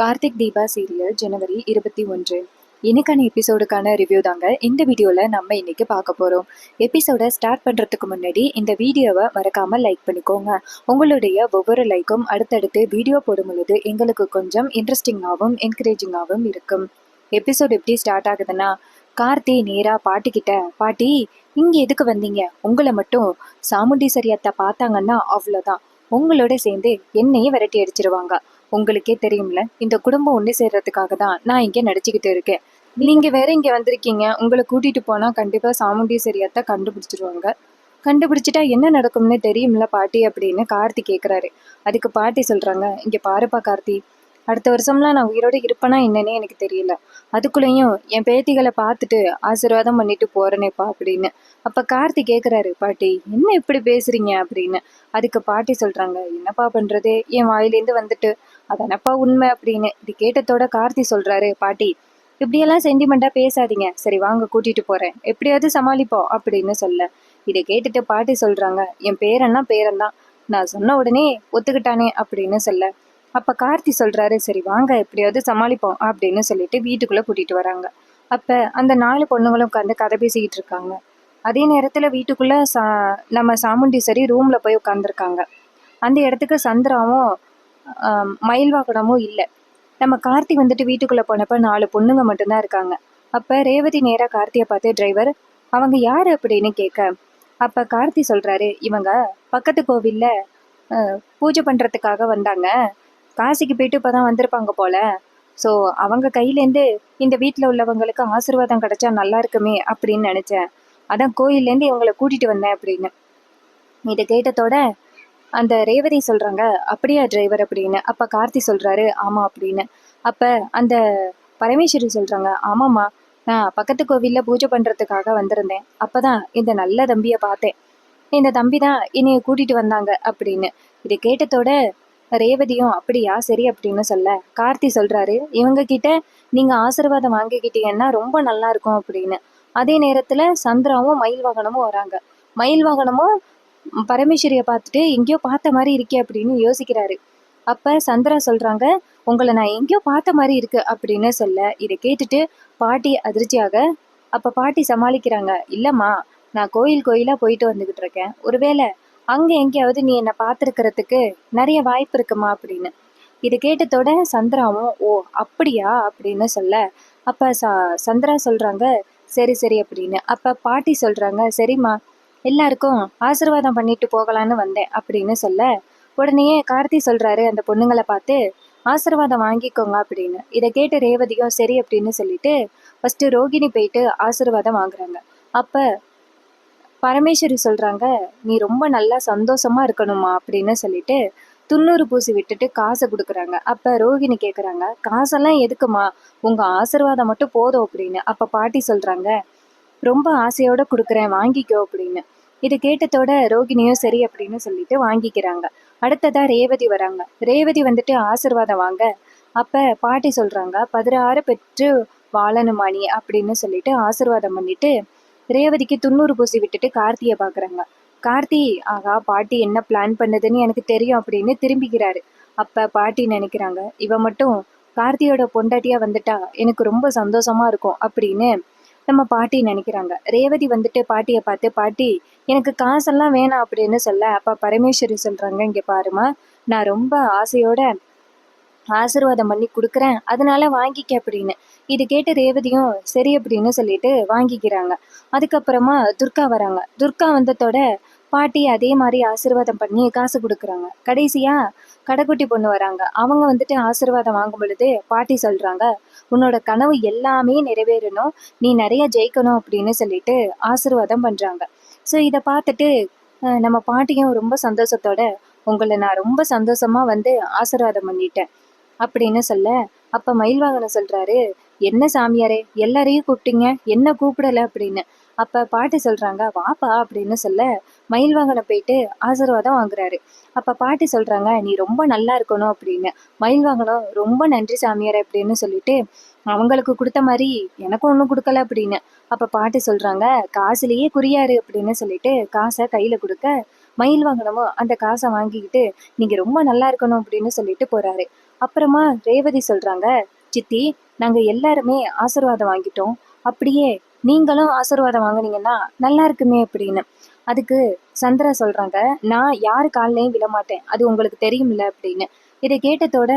Karthik Deepa serial ஜனவரி 21. இன்னைக்கான எபிசோடுக்கான review தாங்க இந்த வீடியோவில் நம்ம இன்னைக்கு பார்க்க போகிறோம். எபிசோடை ஸ்டார்ட் பண்ணுறதுக்கு முன்னாடி இந்த வீடியோவை மறக்காமல் லைக் பண்ணிக்கோங்க. உங்களுடைய ஒவ்வொரு லைக்கும் அடுத்தடுத்து வீடியோ போடும் பொழுது எங்களுக்கு கொஞ்சம் இன்ட்ரெஸ்டிங்காகவும் என்கரேஜிங்காகவும் இருக்கும். எபிசோடு எப்படி ஸ்டார்ட் ஆகுதுன்னா, கார்த்தி நேராக பாட்டிக்கிட்ட, பாட்டி இங்கே எதுக்கு வந்தீங்க? உங்களை மட்டும் சாமுண்டீஸ்வரி பார்த்தாங்கன்னா அவ்வளோதான், உங்களோட சேர்ந்து என்னையும் விரட்டி அடிச்சிருவாங்க. உங்களுக்கே தெரியும்ல, இந்த குடும்பம் ஒன்று சேர்றதுக்காக தான் நான் இங்கே நடிச்சுக்கிட்டு இருக்கேன். நீங்க வேற இங்க வந்திருக்கீங்க. உங்களை கூட்டிட்டு போனா கண்டிப்பா சாமுண்டீஸ்வரியத்தை கண்டுபிடிச்சிருவாங்க. கண்டுபிடிச்சிட்டா என்ன நடக்கும்னு தெரியும்ல பாட்டி அப்படின்னு கார்த்தி கேட்குறாரு. அதுக்கு பாட்டி சொல்றாங்க, இங்க பாருப்பா கார்த்தி, அடுத்த வருஷம்லாம் நான் உயிரோட இருப்பேனா என்னன்னே எனக்கு தெரியல. அதுக்குள்ளேயும் என் பேத்திகளை பார்த்துட்டு ஆசீர்வாதம் பண்ணிட்டு போறேனேப்பா அப்படின்னு. அப்ப கார்த்தி கேட்குறாரு, பாட்டி என்ன இப்படி பேசுறீங்க அப்படின்னு. அதுக்கு பாட்டி சொல்றாங்க, என்னப்பா பண்றது, என் வாயிலேருந்து வந்துட்டு அதனப்பா உண்மை அப்படின்னு. இது கேட்டதோட கார்த்தி சொல்றாரு, பாட்டி இப்படியெல்லாம் சென்டிமெண்டா பேசாதீங்க, சரி வாங்க கூட்டிட்டு போறேன், எப்படியாவது சமாளிப்போம் அப்படின்னு சொல்ல. இதை கேட்டுட்டு பாட்டி சொல்றாங்க, என் பேரன்னா பேரன்தான், நான் சொன்ன உடனே ஒத்துக்கிட்டானே அப்படின்னு சொல்ல. அப்ப கார்த்தி சொல்றாரு, சரி வாங்க எப்படியாவது சமாளிப்போம் அப்படின்னு சொல்லிட்டு வீட்டுக்குள்ள கூட்டிட்டு வராங்க. அப்ப அந்த 4 பொண்ணுங்களும் உட்காந்து கதை பேசிக்கிட்டு இருக்காங்க. அதே நேரத்துல வீட்டுக்குள்ள நம்ம சாமுண்டீஸ்வரி ரூம்ல போய் உட்காந்துருக்காங்க. அந்த இடத்துக்கு சந்திராவும் மயில்வாகனமும் இல்லை. நம்ம கார்த்தி வந்துட்டு வீட்டுக்குள்ள போனப்ப 4 பொண்ணுங்க மட்டும்தான் இருக்காங்க. அப்ப ரேவதி நேரா கார்த்தியை பார்த்து, டிரைவர் அவங்க யாரு அப்படின்னு கேட்க, அப்ப கார்த்தி சொல்றாரு, இவங்க பக்கத்து கோவில்ல பூஜை பண்றதுக்காக வந்தாங்க, காசிக்கு போயிட்டு இப்பதான் வந்திருப்பாங்க போல. ஸோ அவங்க கையிலேருந்து இந்த வீட்டில் உள்ளவங்களுக்கு ஆசீர்வாதம் கிடைச்சா நல்லா இருக்குமே அப்படின்னு நினைச்சேன், அதான் கோயிலேருந்து இவங்களை கூட்டிட்டு வந்தேன் அப்படின்னு. இதை கேட்டதோட அந்த ரேவதி சொல்றாங்க, அப்படியா டிரைவர் அப்படின்னு. அப்ப கார்த்தி சொல்றாரு, ஆமா அப்படின்னு. அப்ப அந்த பரமேஸ்வரி சொல்றாங்க, ஆமாம்மா, நான் பக்கத்து கோவில்ல பூஜை பண்றதுக்காக வந்திருந்தேன், அப்பதான் இந்த நல்ல தம்பியை பார்த்தேன், இந்த தம்பி தான் என்னைய கூட்டிட்டு வந்தாங்க அப்படின்னு. இதை கேட்டதோட ரேவதியும் அப்படியா சரி அப்படின்னு சொல்ல, கார்த்தி சொல்றாரு, இவங்க கிட்ட நீங்க ஆசீர்வாதம் வாங்கிக்கிட்டீங்கன்னா ரொம்ப நல்லா இருக்கும் அப்படின்னு. அதே நேரத்துல சந்திராவும் மயில் வாகனமும் வராங்க. மயில் வாகனமும் பரமேஸ்வரியை பார்த்துட்டு எங்கேயோ பார்த்த மாதிரி இருக்கே அப்படின்னு யோசிக்கிறாரு. அப்ப சந்திரா சொல்றாங்க, உங்களை நான் எங்கேயோ பார்த்த மாதிரி இருக்கு அப்படின்னு சொல்ல. இதை கேட்டுட்டு பாட்டி அதிர்ச்சியாக. அப்ப பாட்டி சமாளிக்கிறாங்க, இல்லம்மா, நான் கோயிலா போயிட்டு வந்துகிட்டு இருக்கேன், ஒருவேளை அங்க எங்கேயாவது நீ என்னை பார்த்துருக்கிறதுக்கு நிறைய வாய்ப்பு இருக்குமா அப்படின்னு. இதை கேட்டதோட சந்திராவும், ஓ அப்படியா அப்படின்னு சொல்ல. அப்ப சந்திரா சொல்றாங்க, சரி சரி அப்படின்னு. அப்ப பாட்டி சொல்றாங்க, சரிம்மா, எல்லாருக்கும் ஆசீர்வாதம் பண்ணிட்டு போகலான்னு வந்தேன் அப்படின்னு சொல்ல. உடனே கார்த்தி சொல்றாரு அந்த பொண்ணுங்களை பார்த்து, ஆசீர்வாதம் வாங்கிக்கோங்க அப்படின்னு. இதை கேட்டு ரேவதியும் சரி அப்படின்னு சொல்லிட்டு ஃபர்ஸ்ட் ரோகிணி போயிட்டு ஆசீர்வாதம் வாங்குறாங்க. அப்ப பரமேஸ்வரி சொல்றாங்க, நீ ரொம்ப நல்லா சந்தோஷமா இருக்கணுமா அப்படின்னு சொல்லிட்டு துண்ணூறு பூசி விட்டுட்டு காசை கொடுக்குறாங்க. அப்ப ரோகிணி கேட்குறாங்க, காசெல்லாம் எதுக்குமா, உங்க ஆசீர்வாதம் மட்டும் போதும் அப்படின்னு. அப்ப பாட்டி சொல்றாங்க, ரொம்ப ஆசையோட கொடுக்குறேன் வாங்கிக்கோ அப்படின்னு. இது கேட்டதோட ரோகிணியும் சரி அப்படின்னு சொல்லிட்டு வாங்கிக்கிறாங்க. அடுத்ததா ரேவதி வராங்க. ரேவதி வந்துட்டு ஆசீர்வாதம் வாங்க. அப்ப பாட்டி சொல்றாங்க, 16 பெற்று வாழனுமாணி அப்படின்னு சொல்லிட்டு ஆசீர்வாதம் பண்ணிட்டு ரேவதிக்கு துண்ணூறு பூசி விட்டுட்டு கார்த்தியை பாக்குறாங்க. கார்த்தி, ஆகா பாட்டி என்ன பிளான் பண்ணுதுன்னு எனக்கு தெரியும் அப்படின்னு திரும்பிக்கிறாரு. அப்ப பாட்டி நினைக்கிறாங்க, இவ மட்டும் கார்த்தியோட பொண்டாட்டியா வந்துட்டா எனக்கு ரொம்ப சந்தோஷமா இருக்கும் அப்படின்னு நம்ம பாட்டி நினைக்கிறாங்க. ரேவதி வந்துட்டு பாட்டியை பார்த்து, பாட்டி எனக்கு காசெல்லாம் வேணாம் அப்படின்னு சொல்ல. அப்ப பரமேஸ்வரி சொல்றாங்க, இங்க பாருமா, நான் ரொம்ப ஆசையோட ஆசீர்வாதம் பண்ணி கொடுக்குறேன், அதனால வாங்கிக்க அப்படின்னு. இது கேட்டு ரேவதியும் சரி அப்படின்னு சொல்லிட்டு வாங்கிக்கிறாங்க. அதுக்கப்புறமா துர்கா வராங்க. துர்கா வந்ததோட பாட்டி அதே மாதிரி ஆசீர்வாதம் பண்ணி காசு கொடுக்குறாங்க. கடைசியா கடைக்குட்டி பொண்ணு வராங்க. அவங்க வந்துட்டு ஆசீர்வாதம் வாங்கும் பொழுது பாட்டி சொல்றாங்க, உன்னோட கனவு எல்லாமே நிறைவேறணும், நீ நிறைய ஜெயிக்கணும் அப்படின்னு சொல்லிட்டு ஆசீர்வாதம் பண்றாங்க. ஸோ இதை பார்த்துட்டு நம்ம பாட்டியும் ரொம்ப சந்தோஷத்தோட, உங்களை நான் ரொம்ப சந்தோஷமா வந்து ஆசீர்வாதம் பண்ணிட்டேன் அப்படின்னு சொல்ல. அப்ப மயில்வாகனம் சொல்றாரு, என்ன சாமியாரே எல்லாரையும் கூப்பிட்டீங்க, என்ன கூப்பிடல அப்படின்னு. அப்ப பாட்டி சொல்றாங்க, வாப்பா அப்படின்னு சொல்ல மயில்வாகனம் போயிட்டு ஆசீர்வாதம் வாங்குறாரு. அப்ப பாட்டி சொல்றாங்க, நீ ரொம்ப நல்லா இருக்கணும் அப்படின்னு. மயில்வாகனம் ரொம்ப நன்றி சாமியாரே அப்படின்னு சொல்லிட்டு, அவங்களுக்கு கொடுத்த மாதிரி எனக்கும் ஒன்றும் கொடுக்கல அப்படின்னு. அப்ப பாட்டி சொல்றாங்க, காசுலயே குறியாரு அப்படின்னு சொல்லிட்டு காசை கையில கொடுக்க மயில் வாகனமும் அந்த காசை வாங்கிக்கிட்டு நீங்க ரொம்ப நல்லா இருக்கணும் அப்படின்னு சொல்லிட்டு போறாரு. அப்புறமா ரேவதி சொல்றாங்க, சித்தி நாங்க எல்லாருமே ஆசீர்வாதம் வாங்கிட்டோம், அப்படியே நீங்களும் ஆசீர்வாதம் வாங்குனீங்கன்னா நல்லா இருக்குமே அப்படின்னு. அதுக்கு சந்திரா சொல்றாங்க, நான் யாரு கால்லயும் விழமாட்டேன், அது உங்களுக்கு தெரியும்ல அப்படின்னு. இதை கேட்டதோட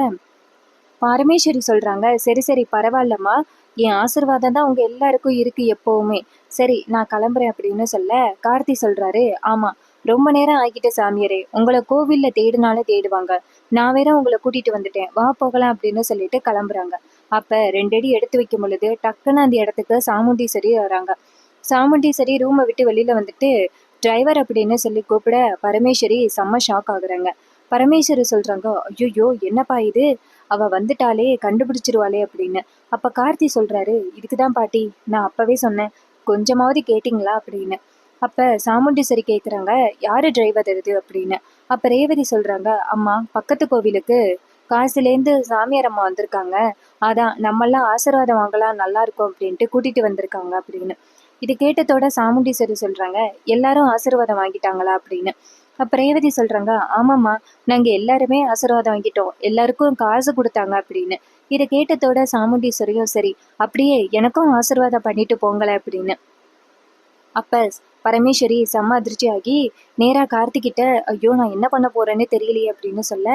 பரமேஸ்வரி சொல்றாங்க, சரி சரி பரவாயில்லம்மா, என் ஆசீர்வாதம் தான் உங்க எல்லாருக்கும் இருக்கு எப்பவுமே. சரி நான் கிளம்புறேன் அப்படின்னு சொல்ல, கார்த்தி சொல்றாரு, ஆமா ரொம்ப நேரம் ஆகிட்ட சாமியாரே, உங்களை கோவில்ல தேடினாலும் தேடுவாங்க, நான் வேற உங்களை கூட்டிட்டு வந்துட்டேன், வா போகலாம் அப்படின்னு சொல்லிட்டு கிளம்புறாங்க. அப்ப 2 அடி எடுத்து வைக்கும் பொழுது டக்குன்னு அந்த இடத்துக்கு சாமுண்டீஸ்வரி வராங்க. சாமுண்டீஸ்வரி ரூமை விட்டு வெளியில வந்துட்டு டிரைவர் அப்படின்னு சொல்லி கூப்பிட பரமேஸ்வரி செம்ம ஷாக் ஆகுறாங்க. பரமேஸ்வரி சொல்றாங்க, ஐயோ என்னப்பா இது, அவ வந்துட்டாலே கண்டுபிடிச்சிருவாளே அப்படின்னு. அப்ப கார்த்தி சொல்றாரு, இதுக்குதான் பாட்டி நான் அப்பவே சொன்னேன், கொஞ்சமாவது கேட்டீங்களா அப்படின்னு. அப்ப சாமுண்டீஸ்வரி கேக்குறாங்க, யாரு டிரைவர் இது அப்படின்னு. அப்ப ரேவதி சொல்றாங்க, அம்மா பக்கத்து கோவிலுக்கு காசுலேருந்து சாமியார் அம்மா வந்திருக்காங்க, அதான் நம்மெல்லாம் ஆசீர்வாதம் வாங்கலாம் நல்லா இருக்கும் அப்படின்ட்டு கூட்டிட்டு வந்திருக்காங்க அப்படின்னு. இது கேட்டதோட சாமுண்டீஸ்வரி சொல்றாங்க, எல்லாரும் ஆசீர்வாதம் வாங்கிட்டாங்களா அப்படின்னு. அப்ப ரேவதி சொல்றாங்க, ஆமாம்மா நாங்க எல்லாருமே ஆசீர்வாதம் வாங்கிட்டோம், எல்லாருக்கும் காசு கொடுத்தாங்க அப்படின்னு. இதை கேட்டதோட சாமுண்டீஸ்வரியும் சரி அப்படியே எனக்கும் ஆசீர்வாதம் பண்ணிட்டு போங்களேன் அப்படின்னு. அப்ப பரமேஸ்வரி செம்ம அதிர்ச்சி ஆகி நேரா கார்த்திகிட்ட, ஐயோ நான் என்ன பண்ண போறேன்னு தெரியலையே அப்படின்னு சொல்ல,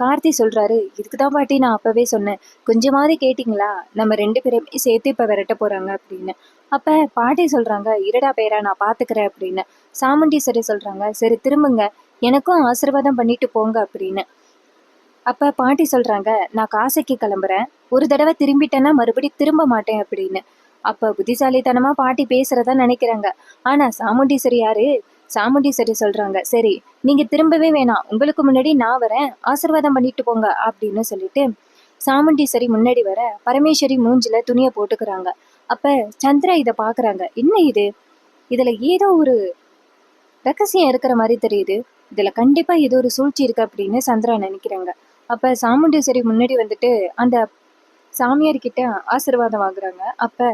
கார்த்தி சொல்றாரு, இதுக்குதான் பாட்டி நான் அப்பவே சொன்னேன், கொஞ்சமாவது கேட்டீங்களா, நம்ம 2 பேரையுமே சேர்த்து இப்ப விரட்ட போறாங்க அப்படின்னு. அப்ப பாட்டி சொல்றாங்க, இருடா பேரா நான் பாத்துக்கிறேன் அப்படின்னு. சாமுண்டீஸ்வரி சொல்றாங்க, சரி திரும்புங்க, எனக்கும் ஆசீர்வாதம் பண்ணிட்டு போங்க அப்படின்னு. அப்ப பாட்டி சொல்றாங்க, நான் காசிக்கு கிளம்புறேன், ஒரு தடவை திரும்பிட்டேன்னா மறுபடி திரும்ப மாட்டேன் அப்படின்னு. அப்ப புத்திசாலித்தனமா பாட்டி பேசுறதா நினைக்கிறாங்க. ஆனா சாமுண்டீஸ்வரி யாரு, சாமுண்டீஸ்வரி சொல்றாங்க, சரி நீங்க திரும்பவே வேணாம், உங்களுக்கு முன்னாடி நான் வரேன், ஆசீர்வாதம் பண்ணிட்டு போங்க அப்படின்னு சொல்லிட்டு சாமுண்டீஸ்வரி முன்னாடி வர பரமேஸ்வரி மூஞ்சில துணிய போட்டுக்கிறாங்க. அப்ப சந்திரா இத பாக்குறாங்க, என்ன இது, இதுல ஏதோ ஒரு ரகசியம் இருக்கிற மாதிரி தெரியுது, இதுல கண்டிப்பா ஏதோ ஒரு சூழ்ச்சி இருக்கு அப்படின்னு சந்திரா நினைக்கிறாங்க. அப்ப சாமுண்டீஸ்வரி முன்னாடி வந்துட்டு அந்த சாமியார் கிட்ட ஆசீர்வாதம் வாங்குறாங்க. அப்ப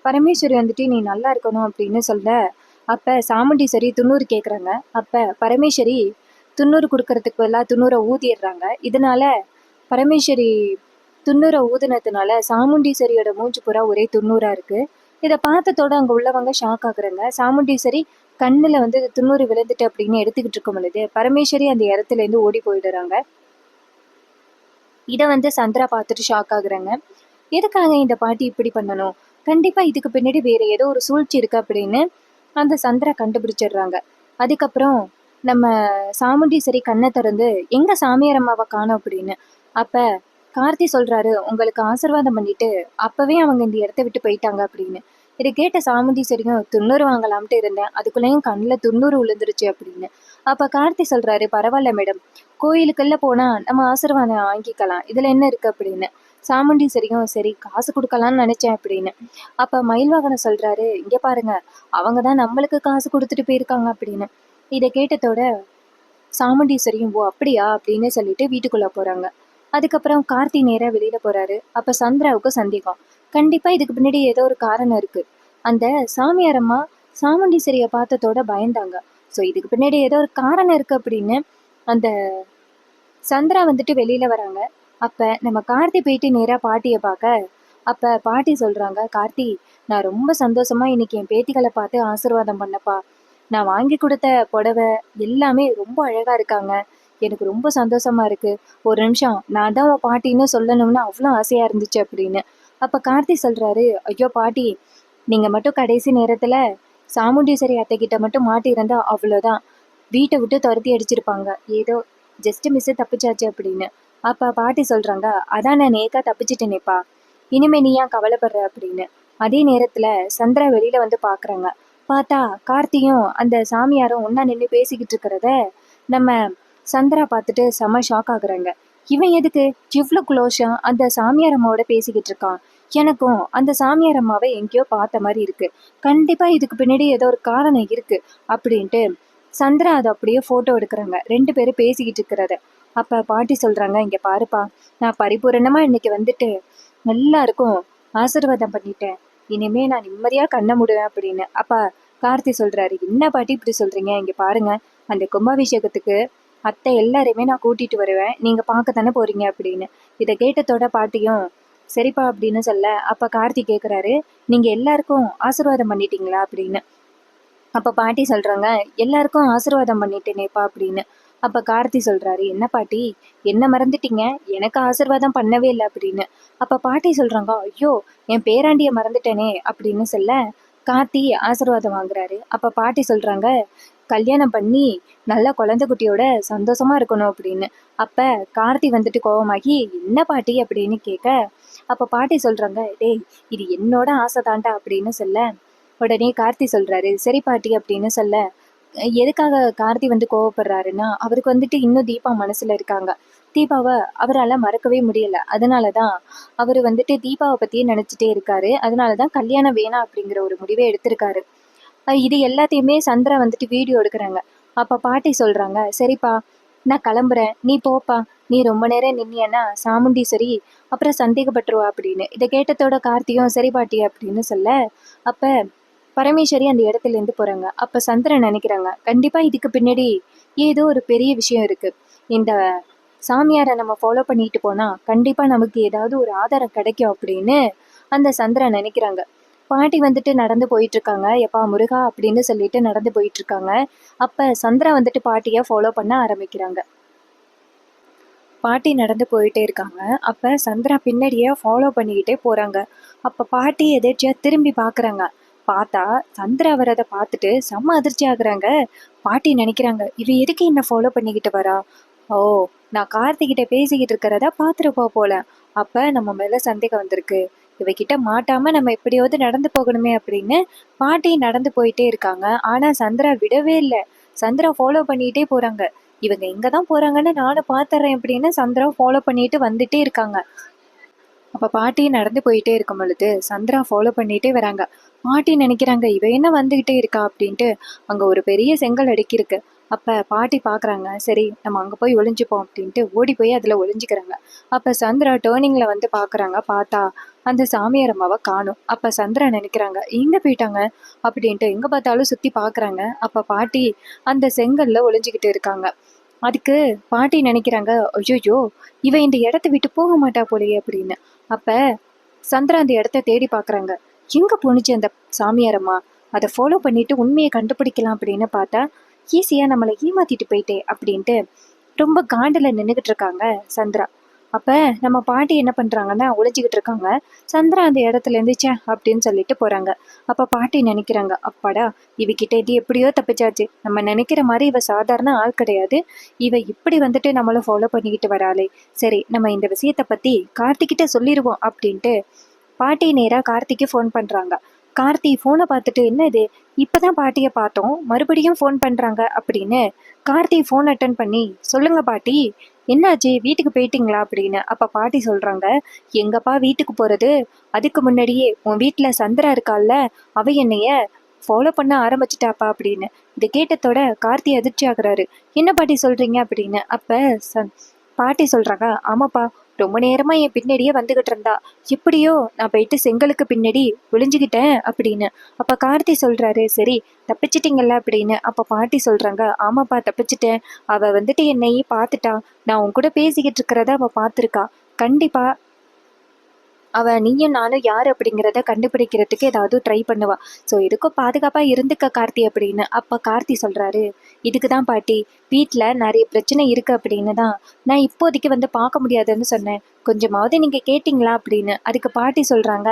பரமேஸ்வரி வந்துட்டு நீ நல்லா இருக்கணும் அப்படின்னு சொல்ல, அப்ப சாமுண்டீஸ்வரி 90 கேக்குறாங்க. அப்ப பரமேஸ்வரி 90 கொடுக்கறதுக்கு பதிலா 90 ஊதிடுறாங்க. இதனால பரமேஸ்வரி 90 ஊதுனதுனால சாமுண்டீஸ்வரியோட மூஞ்சி பூரா ஒரே 90 இருக்கு. இதை பார்த்ததோட அங்க உள்ளவங்க ஷாக் ஆகுறாங்க. சாமுண்டீஸ்வரி கண்ணுல வந்து 90 விழுந்துட்டு அப்படின்னு எடுத்துக்கிட்டு இருக்கும் பொழுது பரமேஸ்வரி அந்த இடத்துல இருந்து ஓடி போயிடுறாங்க. இதை வந்து சந்திரா பார்த்துட்டு ஷாக் ஆகுறாங்க. எதுக்காக இந்த பாட்டி இப்படி பண்ணணும், கண்டிப்பா இதுக்கு பின்னாடி வேற ஏதோ ஒரு சூழ்ச்சி இருக்கு அப்படின்னு அந்த சந்திரா கண்டுபிடிச்சிடுறாங்க. அதுக்கப்புறம் நம்ம சாமுண்டீஸ்வரி கண்ணை திறந்து எங்க சாமியார் அம்மாவை காணோம் அப்படின்னு. அப்ப கார்த்தி சொல்றாரு, உங்களுக்கு ஆசீர்வாதம் பண்ணிட்டு அப்பவே அவங்க இந்த இடத்த விட்டு போயிட்டாங்க அப்படின்னு. இதை கேட்ட சாமுண்டீஸ்வரியும் 90 வாங்கலாம்ட்டு இருந்தேன், அதுக்குள்ளேயும் கண்ணில் 90 விழுந்துருச்சு அப்படின்னு. அப்ப கார்த்தி சொல்றாரு, பரவாயில்ல மேடம், கோயிலுக்குள்ள போனா நம்ம ஆசீர்வாதம் வாங்கிக்கலாம், இதுல என்ன இருக்கு அப்படின்னு. சாமுண்டீஸ்வரியும் சரி காசு கொடுக்கலாம்னு நினைச்சேன் அப்படின்னு. அப்ப மயில்வாகனம் சொல்றாரு, இங்க பாருங்க, அவங்கதான் நம்மளுக்கு காசு கொடுத்துட்டு போயிருக்காங்க அப்படின்னு. இதை கேட்டதோட சாமுண்டீஸ்வரியும் ஓ அப்படியா அப்படின்னு சொல்லிட்டு வீட்டுக்குள்ள போறாங்க. அதுக்கப்புறம் கார்த்தி நேரா வெளியில போறாரு. அப்ப சந்திராவுக்கு சந்தேகம், கண்டிப்பா இதுக்கு பின்னாடி ஏதோ ஒரு காரணம் இருக்கு. அந்த சாமியார் அம்மா சாமுண்டீஸ்வரிய பார்த்ததோட பயந்தாங்க. ஸோ இதுக்கு பின்னாடி ஏதோ ஒரு காரணம் இருக்கு அப்படின்னு அந்த சந்திரா வந்துட்டு வெளியில வராங்க. அப்ப நம்ம கார்த்தி போயிட்டு நேரா பாட்டிய பார்க்க, அப்ப பாட்டி சொல்றாங்க, கார்த்தி நான் ரொம்ப சந்தோஷமா இன்னைக்கு என் பேத்திகளை பார்த்து ஆசீர்வாதம் பண்ணப்பா, நான் வாங்கி கொடுத்த புடவை எல்லாமே ரொம்ப அழகா இருக்காங்க, எனக்கு ரொம்ப சந்தோஷமா இருக்கு, ஒரு நிமிஷம் நான் தான் உன் பாட்டின்னு சொல்லணும்னு அவ்வளோ ஆசையா இருந்துச்சு அப்படின்னு. அப்ப கார்த்தி சொல்றாரு, ஐயோ பாட்டி, நீங்க மட்டும் கடைசி நேரத்துல சாமுண்டீஸ்வரி அத்தை கிட்ட மட்டும் மாட்டியிருந்தா அவ்வளோதான், வீட்டை விட்டு துரத்தி அடிச்சிருப்பாங்க, ஏதோ ஜஸ்ட் மிஸ் தப்பிச்சாச்சு அப்படின்னு. அப்ப பாட்டி சொல்றாங்க, அதான் நான் நேக்கா தப்பிச்சிட்டேனேப்பா, இனிமே நீ ஏன் கவலைப்படுற அப்படின்னு. அதே நேரத்துல சந்திரா வெளியில வந்து பாக்குறாங்க. பார்த்தா கார்த்தியும் அந்த சாமியாரும் ஒன்னா நின்று பேசிக்கிட்டு இருக்கிறத நம்ம சந்திரா பார்த்துட்டு செம ஷாக் ஆகுறாங்க. இவன் எதுக்கு இவ்வளோ க்ளோஸா அந்த சாமியார் அம்மாவோட பேசிக்கிட்டு இருக்கான், எனக்கும் அந்த சாமியார் அம்மாவை எங்கேயோ பார்த்த மாதிரி இருக்கு, கண்டிப்பா இதுக்கு பின்னாடி ஏதோ ஒரு காரணம் இருக்கு அப்படின்ட்டு சந்திரா அதை அப்படியே போட்டோ எடுக்கிறாங்க 2 பேரும் பேசிக்கிட்டு இருக்கிறத. அப்ப பாட்டி சொல்றாங்க, இங்க பாருப்பா, நான் பரிபூரணமா இன்னைக்கு வந்துட்டு எல்லாருக்கும் ஆசீர்வாதம் பண்ணிட்டேன், இனிமே நான் நிம்மதியா கண்ண மூடுவேன் அப்படின்னு. அப்ப கார்த்தி சொல்றாரு, என்ன பாட்டி இப்படி சொல்றீங்க, இங்க பாருங்க, அந்த கும்பாபிஷேகத்துக்கு அத்தை எல்லாரையுமே நான் கூட்டிட்டு வருவேன், நீங்க பார்க்க தானே போறீங்க அப்படின்னு. இதை கேட்டதோட பாட்டியும் சரிப்பா அப்படின்னு சொல்ல, அப்ப கார்த்தி கேக்குறாரு, நீங்க எல்லாருக்கும் ஆசீர்வாதம் பண்ணிட்டீங்களா அப்படின்னு. அப்ப பாட்டி சொல்றாங்க, எல்லாருக்கும் ஆசீர்வாதம் பண்ணிட்டேனேப்பா அப்படின்னு. அப்ப கார்த்தி சொல்றாரு, என்ன பாட்டி என்ன மறந்துட்டீங்க, எனக்கு ஆசீர்வாதம் பண்ணவே இல்லை அப்படின்னு. அப்ப பாட்டி சொல்றாங்க, ஐயோ என் பேராண்டிய மறந்துட்டேனே அப்படின்னு சொல்ல, கார்த்தி ஆசீர்வாதம் வாங்குறாரு. அப்ப பாட்டி சொல்றாங்க, கல்யாணம் பண்ணி நல்ல குழந்தை குட்டியோட சந்தோஷமா இருக்கணும் அப்படின்னு. அப்ப கார்த்தி வந்துட்டு கோவமாகி, என்ன பாட்டி அப்படின்னு கேட்க, அப்ப பாட்டி சொல்றாங்க, டேய் இது என்னோட ஆசை தாண்டா அப்படின்னு சொல்ல, உடனே கார்த்தி சொல்றாரு, சரி பாட்டி அப்படின்னு சொல்ல, எதுக்காக கார்த்தி வந்து கோவப்படுறாருன்னா, அவருக்கு வந்துட்டு இன்னும் தீபா மனசுல இருக்காங்க. தீபாவை அவரால் மறக்கவே முடியல. அதனாலதான் அவர் வந்துட்டு தீபாவை பத்தியே நினைச்சிட்டே இருக்காரு. அதனாலதான் கல்யாணம் வேணாம் அப்படிங்கிற ஒரு முடிவை எடுத்திருக்காரு. இது எல்லாத்தையுமே சந்திரா வந்துட்டு வீடியோ எடுக்கிறாங்க. அப்ப பாட்டி சொல்றாங்க, சரிப்பா நான் கிளம்புறேன், நீ போப்பா, நீ ரொம்ப நேரம் நின்னியன்னா சாமுண்டீஸ்வரி அப்புறம் சந்தேகப்பட்டுருவா அப்படின்னு. இதை கேட்டதோட கார்த்தியும் சரி பாட்டி அப்படின்னு சொல்ல, அப்ப பரமேஸ்வரி அந்த இடத்துல இருந்து போறாங்க. அப்ப சந்திரன் நினைக்கிறாங்க, கண்டிப்பா இதுக்கு பின்னாடி ஏதோ ஒரு பெரிய விஷயம் இருக்கு. இந்த சாமியாரை நம்ம ஃபாலோ பண்ணிட்டு போனா கண்டிப்பா நமக்கு ஏதாவது ஒரு ஆதாரம் கிடைக்கும் அப்படின்னு அந்த சந்திரன் நினைக்கிறாங்க. பாட்டி வந்துட்டு நடந்து போயிட்டு இருக்காங்க, எப்பா முருகா அப்படின்னு சொல்லிட்டு நடந்து போயிட்டு இருக்காங்க. அப்ப சந்திரா வந்துட்டு பாட்டிய ஃபாலோ பண்ண ஆரம்பிக்கிறாங்க. பாட்டி நடந்து போயிட்டே இருக்காங்க. அப்ப சந்திரா பின்னாடியே ஃபாலோ பண்ணிக்கிட்டே போறாங்க. அப்ப பாட்டி எதேர்ச்சியா திரும்பி பாக்குறாங்க. பார்த்தா சந்திரா வரதை பார்த்துட்டு செம்ம அதிர்ச்சி ஆகுறாங்க. பாட்டி நினைக்கிறாங்க, இவ எதுக்கு என்ன ஃபாலோ பண்ணிக்கிட்டு வரா? ஓ, நான் கார்த்திகிட்ட பேசிக்கிட்டு இருக்கிறதா பாத்துருப்பா போல. அப்ப நம்ம மேல சந்தேகம் வந்திருக்கு. இவகிட்ட மாட்டாம நம்ம எப்படியாவது நடந்து போகணுமே அப்படின்னு பாட்டி நடந்து போயிட்டே இருக்காங்க. ஆனா சந்திரா விடவே இல்லை. சந்திரா ஃபாலோ பண்ணிட்டே போறாங்க. இவங்க எங்கதான் போறாங்கன்னு நானும் பாத்துறேன் அப்படின்னு சந்திரா ஃபாலோ பண்ணிட்டு வந்துட்டே இருக்காங்க. அப்ப பாட்டி நடந்து போயிட்டே இருக்கும் பொழுது சந்திரா ஃபாலோ பண்ணிட்டே வராங்க. பாட்டி நினைக்கிறாங்க, இவ என்ன வந்துகிட்டே இருக்கா அப்படின்ட்டு. அங்க ஒரு பெரிய செங்கல் அடுக்கி இருக்கு. அப்ப பாட்டி பாக்குறாங்க, சரி நம்ம அங்க போய் ஒளிஞ்சுப்போம் அப்படின்ட்டு ஓடி போய் அதுல ஒளிஞ்சுக்கிறாங்க. அப்ப சந்திரா டேர்னிங்ல வந்து பாக்குறாங்க. பார்த்தா அந்த சாமியார் அம்மாவை காணும். அப்ப சந்திரா நினைக்கிறாங்க, எங்க போயிட்டாங்க அப்படின்ட்டு எங்க பார்த்தாலும் சுத்தி பாக்குறாங்க. அப்ப பாட்டி அந்த செங்கல்ல ஒளிஞ்சுக்கிட்டு இருக்காங்க. அதுக்கு பாட்டி நினைக்கிறாங்க, ஐயோ இவ இந்த இடத்த விட்டு போக மாட்டா போலயே அப்படின்னு. அப்ப சந்திரா அந்த இடத்த தேடி பாக்குறாங்க. எங்க போணுச்சு அந்த சாமியாரம்மா? அதை ஃபாலோ பண்ணிட்டு உண்மையை கண்டுபிடிக்கலாம் அப்படின்னு பார்த்தா ஈஸியா நம்மளை ஏமாத்திட்டு போயிட்டே அப்படின்ட்டு ரொம்ப காண்டுல நின்றுகிட்டு இருக்காங்க சந்திரா. அப்ப நம்ம பாட்டி என்ன பண்றாங்கன்னா ஒளிஞ்சுக்கிட்டு இருக்காங்க. சந்திரா அந்த இடத்துல இருந்துச்சே அப்படின்னு சொல்லிட்டு போறாங்க. அப்ப பாட்டி நினைக்கிறாங்க, அப்பாடா இவகிட்ட இது எப்படியோ தப்பிச்சாச்சு. நம்ம நினைக்கிற மாதிரி இவ சாதாரண ஆள் கிடையாது. இவ இப்படி வந்துட்டு நம்மள ஃபாலோ பண்ணிக்கிட்டு வராளே. சரி நம்ம இந்த விஷயத்த பத்தி கார்த்திகிட்ட சொல்லிடுவோம் அப்படின்ட்டு பாட்டி நேரா கார்த்திக்கு ஃபோன் பண்றாங்க. கார்த்தி ஃபோனை பார்த்துட்டு, என்ன இது இப்பதான் பாட்டியை பார்த்தோம், மறுபடியும் ஃபோன் பண்றாங்க அப்படின்னு கார்த்தி ஃபோன் அட்டன் பண்ணி, சொல்லுங்க பாட்டி என்னாச்சு, வீட்டுக்கு போயிட்டீங்களா அப்படின்னு. அப்ப பாட்டி சொல்றாங்க, எங்கப்பா வீட்டுக்கு போறது, அதுக்கு முன்னாடியே உன் வீட்டுல சந்திரா இருக்கால்ல, அவ என்னைய ஃபாலோ பண்ண ஆரம்பிச்சிட்டாப்பா அப்படின்னு. இதை கேட்டதோட கார்த்தி அதிர்ச்சி ஆகுறாரு. என்ன பாட்டி சொல்றீங்க அப்படின்னு. அப்ப பாட்டி சொல்றாங்க, ஆமாப்பா ரொம்ப நேரமா என் பின்னாடியே வந்துகிட்டு இருந்தா, எப்படியோ நான் போயிட்டு செங்கலுக்கு பின்னாடி ஒளிஞ்சுக்கிட்டேன் அப்படின்னு. அப்ப கார்த்தி சொல்றாரு, சரி தப்பிச்சிட்டீங்கல்ல அப்படின்னு. அப்ப பாட்டி சொல்றாங்க, ஆமாப்பா தப்பிச்சிட்டேன். அவ வந்துட்டு என்னையே பார்த்துட்டா, நான் உன் கூட பேசிக்கிட்டு இருக்கிறத அவ பார்த்துருக்கா. கண்டிப்பா அவ நீயும் நானும் யார் அப்படிங்கிறத கண்டுபிடிக்கிறதுக்கு ஏதாவது ட்ரை பண்ணுவா. ஸோ எதுக்கும் பாதுகாப்பா இருந்துக்க கார்த்தி அப்படின்னு. அப்ப கார்த்தி சொல்றாரு, இதுக்கு தான் பாட்டி வீட்டில் நிறைய பிரச்சனை இருக்கு அப்படின்னு தான் நான் இப்போதைக்கு வந்து பார்க்க முடியாதுன்னு சொன்னேன். கொஞ்சமாவது நீங்க கேட்டீங்களா அப்படின்னு. அதுக்கு பாட்டி சொல்றாங்க,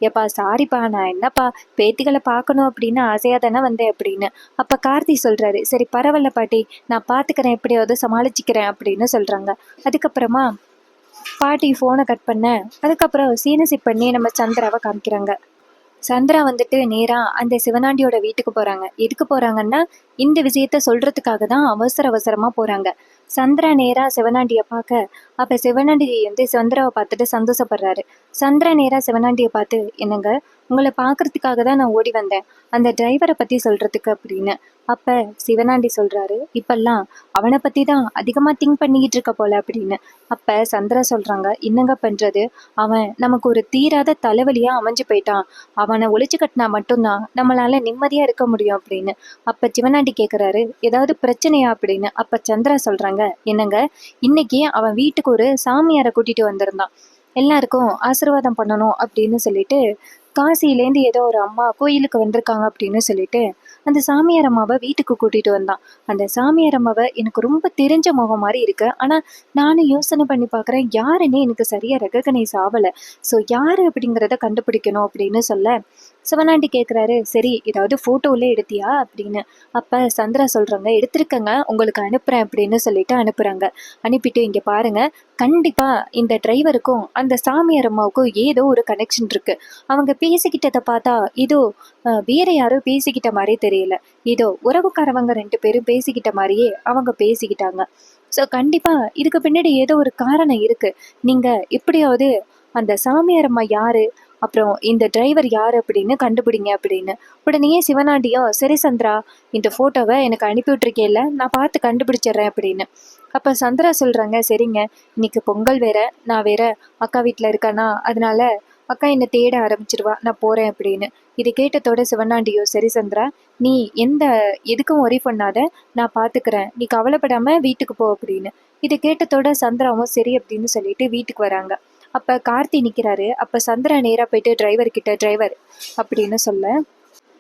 ஏப்பா சாரிப்பா, நான் என்னப்பா பேத்திகளை பார்க்கணும் அப்படின்னு ஆசையா தானே வந்தேன் அப்படின்னு. அப்ப கார்த்தி சொல்றாரு, சரி பரவாயில்ல பாட்டி, நான் பார்த்துக்கிறேன், எப்படியாவது சமாளிச்சுக்கிறேன் அப்படின்னு சொல்றாங்க. அதுக்கப்புறமா பாட்டி ஃபோனை கட் பண்ண, அதுக்கப்புறம் சீனசிப் பண்ணி நம்ம சந்திராவை காமிக்கிறாங்க. சந்திரா வந்துட்டு நேரா அந்த சிவனாண்டியோட வீட்டுக்கு போறாங்க. எதுக்கு போறாங்கன்னா இந்த விஷயத்த சொல்றதுக்காக தான் அவசர அவசரமா போறாங்க. சந்திரா நேரா சிவனாண்டிய பார்க்க, அப்ப சிவனாண்டி வந்து சந்திராவை பார்த்துட்டு சந்தோஷப்படுறாரு. சந்திரா நேரா சிவனாண்டிய பார்த்து, என்னங்க உங்களை பார்க்கறதுக்காக தான் நான் ஓடி வந்தேன், அந்த டிரைவரை பத்தி சொல்றதுக்கு அப்படின்னு. அப்ப சிவனாண்டி சொல்றாரு, இப்பெல்லாம் அவனை பத்தி தான் அதிகமா திங்க் பண்ணிக்கிட்டு இருக்க போல அப்படின்னு. அப்ப சந்திரா சொல்றாங்க, என்னங்க பண்றது, அவன் நமக்கு ஒரு தீராத தலைவலியா அமைஞ்சு போயிட்டான். அவனை ஒழிச்சு கட்டினா மட்டும்தான் நம்மளால நிம்மதியா இருக்க முடியும் அப்படின்னு. அப்ப சிவனாண்டி கேக்குறாரு, ஏதாவது பிரச்சனையா அப்படின்னு. அப்ப சந்திரா சொல்றாங்க, சொல்றாங்க, என்னங்க இன்னைக்கு அவன் வீட்டுக்கு ஒரு சாமியாரை கூட்டிட்டு வந்திருந்தான். எல்லாருக்கும் ஆசீர்வாதம் பண்ணணும் அப்படின்னு சொல்லிட்டு காசிலேருந்து ஏதோ ஒரு அம்மா கோயிலுக்கு வந்திருக்காங்க அப்படின்னு சொல்லிட்டு அந்த சாமியார் அம்மாவை வீட்டுக்கு கூட்டிட்டு வந்தான். அந்த சாமியார் அம்மாவை எனக்கு ரொம்ப தெரிஞ்ச முகம் மாதிரி இருக்கு. ஆனா நானும் யோசனை பண்ணி பார்க்குறேன், யாருன்னே எனக்கு சரியா ரெகக்னைஸ் ஆகல. ஸோ யாரு அப்படிங்கிறத கண்டுபிடிக்கணும் அப்படின்னு சொல்ல சிவனாண்டி கேட்குறாரு, சரி ஏதாவது ஃபோட்டோவில் எடுத்தியா அப்படின்னு. அப்போ சந்திரா சொல்கிறாங்க, எடுத்திருக்கங்க, உங்களுக்கு அனுப்புகிறேன் அப்படின்னு சொல்லிட்டு அனுப்புகிறாங்க. அனுப்பிட்டு இங்கே பாருங்க, கண்டிப்பாக இந்த டிரைவருக்கும் அந்த சாமியார் அம்மாவுக்கும் ஏதோ ஒரு கனெக்ஷன் இருக்கு. அவங்க பேசிக்கிட்டதை பார்த்தா ஏதோ வேற யாரோ பேசிக்கிட்ட மாதிரி தெரியல. ஏதோ உறவுக்காரவங்க 2 பேரும் பேசிக்கிட்ட மாதிரியே அவங்க பேசிக்கிட்டாங்க. ஸோ கண்டிப்பாக இதுக்கு பின்னாடி ஏதோ ஒரு காரணம் இருக்கு. நீங்கள் எப்படியாவது அந்த சாமியார் அம்மா யாரு, அப்புறம் இந்த டிரைவர் யாரு அப்படின்னு கண்டுபிடிங்க அப்படின்னு. உடனே சிவனாண்டியும், சரி சந்திரா, இந்த ஃபோட்டோவை எனக்கு அனுப்பி விட்டுருக்கேல்ல, நான் பார்த்து கண்டுபிடிச்சிடுறேன் அப்படின்னு. அப்போ சந்திரா சொல்கிறாங்க, சரிங்க, இன்னைக்கு பொங்கல் வேற, நான் வேற அக்கா வீட்டில் இருக்கேனா, அதனால அக்கா என்னை தேட ஆரம்பிச்சிடுவா, நான் போகிறேன் அப்படின்னு. இது கேட்டதோட சிவனாண்டியோ, சரி சந்திரா, நீ எதுக்கும் ஒரி பண்ணாத, நான் பார்த்துக்கிறேன், நீ கவலைப்படாமல் வீட்டுக்கு போ அப்படின்னு. இது கேட்டதோட சந்திராவும் சரி அப்படின்னு சொல்லிட்டு வீட்டுக்கு வராங்க. அப்போ கார்த்தி நிற்கிறாரு. அப்போ சந்திரா நேராக போயிட்டு டிரைவர் கிட்ட, டிரைவர் அப்படின்னு சொல்ல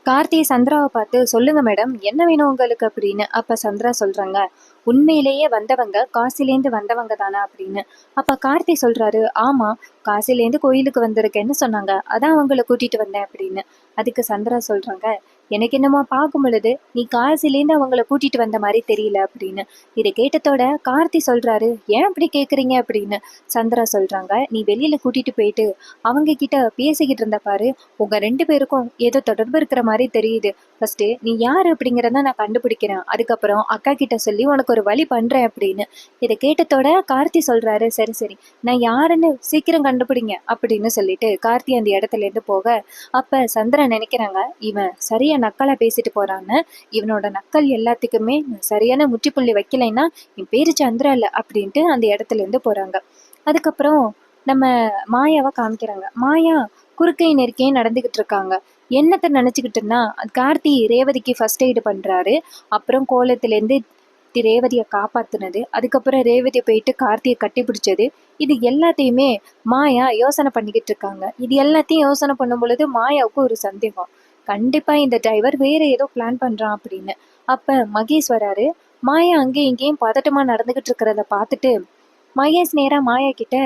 கார்த்தி சந்திராவை பார்த்து, சொல்லுங்க மேடம், என்ன வேணும் உங்களுக்கு அப்படின்னு. அப்போ சந்திரா சொல்கிறாங்க, உண்மையிலேயே வந்தவங்க காசிலேருந்து வந்தவங்க தானா அப்படின்னு. அப்போ கார்த்தி சொல்கிறாரு, ஆமாம், காசிலேருந்து கோயிலுக்கு வந்திருக்கேன்னு சொன்னாங்க, அதான் அவங்கள கூட்டிகிட்டு வந்தேன் அப்படின்னு. அதுக்கு சந்திரா சொல்கிறாங்க, எனக்கு என்னமோ பார்க்கும் பொழுது நீ காசிலேருந்து அவங்கள கூட்டிகிட்டு வந்த மாதிரி தெரியல அப்படின்னு. இதை கேட்டதோட கார்த்தி சொல்கிறாரு, ஏன் அப்படி கேட்குறீங்க அப்படின்னு. சந்திரா சொல்கிறாங்க, நீ வெளியில் கூட்டிகிட்டு போயிட்டு அவங்க கிட்ட பேசிக்கிட்டு இருந்த பாரு, உங்கள் 2 பேருக்கும் ஏதோ தொடர்பு இருக்கிற மாதிரி தெரியுது. ஃபஸ்ட்டு நீ யார் அப்படிங்கிறத நான் கண்டுபிடிக்கிறேன், அதுக்கப்புறம் அக்கா கிட்ட சொல்லி உனக்கு ஒரு வழி பண்ணுறேன் அப்படின்னு. இதை கேட்டதோட கார்த்தி சொல்கிறாரு, சரி சரி, நான் யாருன்னு சீக்கிரம் கண்டுபிடிங்க அப்படின்னு சொல்லிட்டு கார்த்தி அந்த இடத்துலேருந்து போக, அப்போ சந்திரன் நினைக்கிறாங்க, இவன் சரியா நக்கலாக பேசிட்டு போகிறான்னு, இவனோட நக்கல் எல்லாத்துக்குமே சரியான முற்றுப்புள்ளி வைக்கலைன்னா என் பேரு சந்திரா இல்லை அப்படின்ட்டு அந்த இடத்துலேருந்து போகிறாங்க. அதுக்கப்புறம் நம்ம மாயாவை காமிக்கிறாங்க. மாயா குறுக்கை நெருக்கே நடந்துக்கிட்டு இருக்காங்க. என்னத்தை நினச்சிக்கிட்டுன்னா, கார்த்தி ரேவதிக்கு ஃபர்ஸ்ட் எய்டு பண்ணுறாரு. அப்புறம் கோலத்துலேருந்து ரேவதியை காப்பாத்துனது, அதுக்கப்புறம் ரேவதியை போயிட்டு கார்த்தியை கட்டி பிடிச்சது, இது எல்லாத்தையுமே மாயா யோசனை பண்ணிக்கிட்டு இருக்காங்க. இது எல்லாத்தையும் யோசனை பண்ணும் பொழுது மாயாவுக்கு ஒரு சந்தேகம், கண்டிப்பா இந்த டிரைவர் வேற ஏதோ பிளான் பண்றான் அப்படின்னு. அப்ப மகேஷ் வராரு. மாயா அங்கேயும் இங்கேயும் பதட்டமா நடந்துகிட்டு இருக்கிறத பார்த்துட்டு மகேஷ் நேரா மாயா கிட்ட,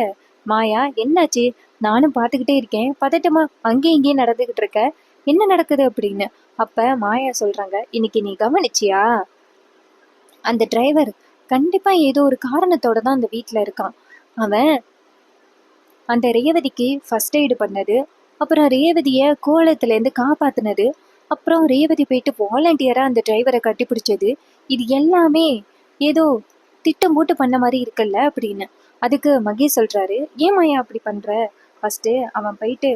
மாயா என்னாச்சு, நானும் பார்த்துக்கிட்டே இருக்கேன், பதட்டமா அங்கேயும் இங்கேயும் நடந்துகிட்டு இருக்க, என்ன நடக்குது அப்படின்னு. அப்ப மாயா சொல்றாங்க, இன்னைக்கு நீ கவனிச்சியா, அந்த டிரைவர் கண்டிப்பா ஏதோ ஒரு காரணத்தோட தான் அந்த வீட்டில் இருக்கான். அவன் அந்த ரேவதிக்கு ஃபர்ஸ்ட் எய்டு பண்ணது, அப்புறம் ரேவதியை கோலத்துலேருந்து காப்பாத்துனது, அப்புறம் ரேவதி போயிட்டு வாலண்டியராக அந்த டிரைவரை கட்டி பிடிச்சது, இது எல்லாமே ஏதோ திட்டம் போட்டு பண்ண மாதிரி இருக்குல்ல அப்படின்னு. அதுக்கு மகேஷ் சொல்றாரு, ஏன் மாயா அப்படி பண்ற, ஃபர்ஸ்ட்டு அவன் போயிட்டு